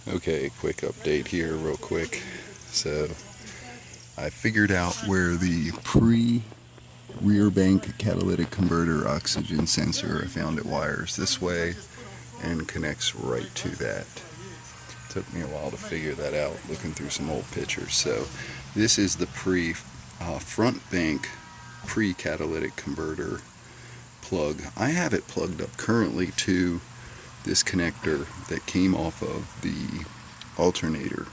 Okay, quick update here, real quick. So, I figured out where the rear bank catalytic converter oxygen sensor, I found it wires this way and connects right to that. Took me a while to figure that out, looking through some old pictures. So, this is the front bank pre-catalytic converter plug. I have it plugged up currently to this connector that came off of the alternator.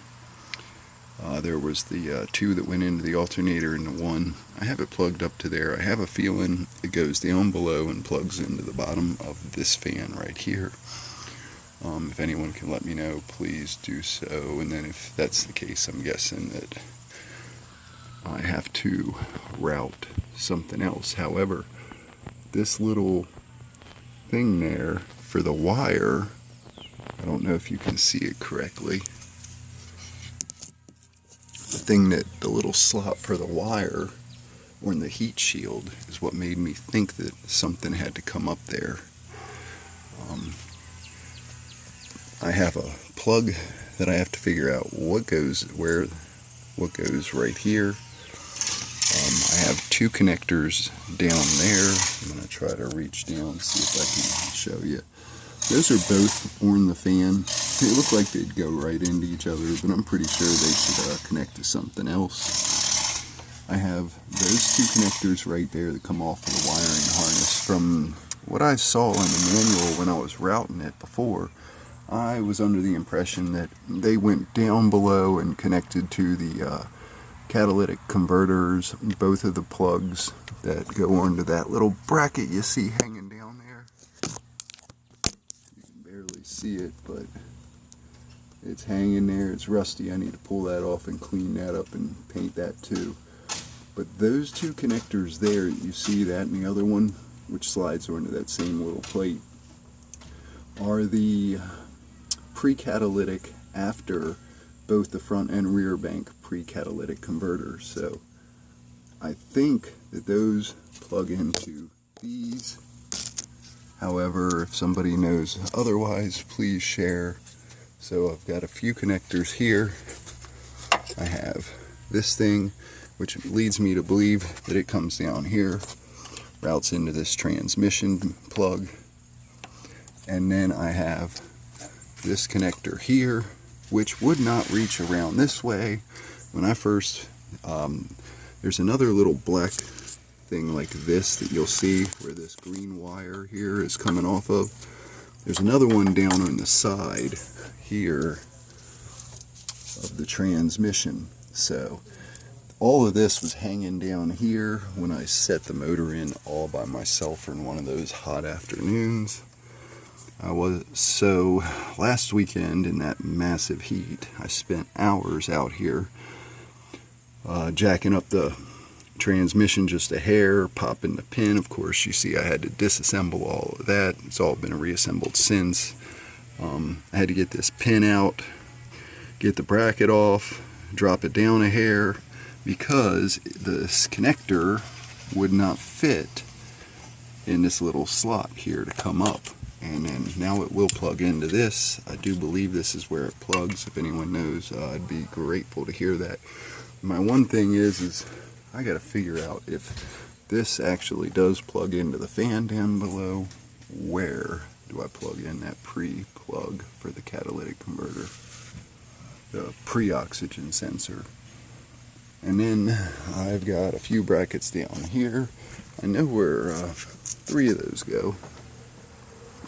There was the two that went into the alternator and the one. I have it plugged up to there. I have a feeling it goes down below and plugs into the bottom of this fan right here. If anyone can let me know, please do so. And then if that's the case, I'm guessing that I have to route something else. However, this little thing there for the wire, I don't know if you can see it correctly. The thing that the little slot for the wire or in the heat shield is what made me think that something had to come up there. I have a plug that I have to figure out what goes where, what goes right here. I have two connectors down there. I'm going to try to reach down and see if I can show you. Those are both on the fan. They look like they'd go right into each other, but I'm pretty sure they should connect to something else. I have those two connectors right there that come off of the wiring harness. From what I saw in the manual when I was routing it before, I was under the impression that they went down below and connected to the catalytic converters, both of the plugs that go onto that little bracket you see hanging down there. You can barely see it, but it's hanging there. It's rusty. I need to pull that off and clean that up and paint that too. But those two connectors there, you see that, and the other one, which slides onto that same little plate, are the pre-catalytic after both the front and rear bank pre-catalytic converters. So I think that those plug into these. However, if somebody knows otherwise, please share. So I've got a few connectors here. I have this thing, which leads me to believe that it comes down here, routes into this transmission plug, and then I have this connector here, which would not reach around this way. When I first, there's another little black thing like this that you'll see where this green wire here is coming off of. There's another one down on the side here of the transmission. So all of this was hanging down here when I set the motor in all by myself in one of those hot afternoons. So last weekend in that massive heat, I spent hours out here jacking up the transmission just a hair, popping the pin. Of course, you see I had to disassemble all of that. It's all been reassembled since. I had to get this pin out, get the bracket off, drop it down a hair, because this connector would not fit in this little slot here to come up. And then now it will plug into this. I do believe this is where it plugs. If anyone knows, I'd be grateful to hear that. My one thing is I got to figure out if this actually does plug into the fan down below. Where do I plug in that pre-plug for the catalytic converter? The pre-oxygen sensor. And then I've got a few brackets down here. I know where 3 of those go.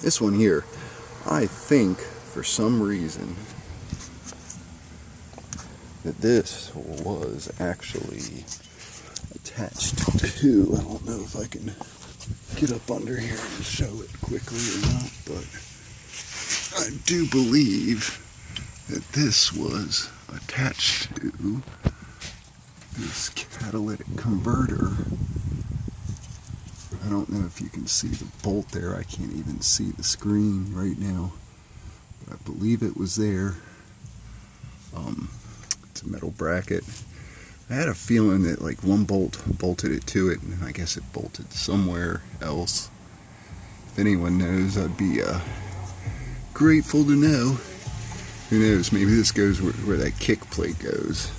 This one here, I think for some reason that this was actually attached to, I don't know if I can get up under here and show it quickly or not, but I do believe that this was attached to this catalytic converter. I don't know if you can see the bolt there. I can't even see the screen right now, but I believe it was there. It's a metal bracket. I had a feeling that like one bolt bolted it to it, and I guess it bolted somewhere else. If anyone knows, I'd be grateful to know. Who knows, maybe this goes where that kick plate goes,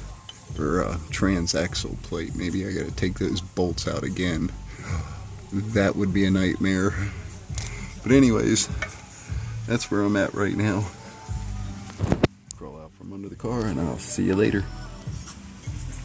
or transaxle plate. Maybe I gotta take those bolts out again. That would be a nightmare. But anyways, that's where I'm at right now. Crawl out from under the car and I'll see you later.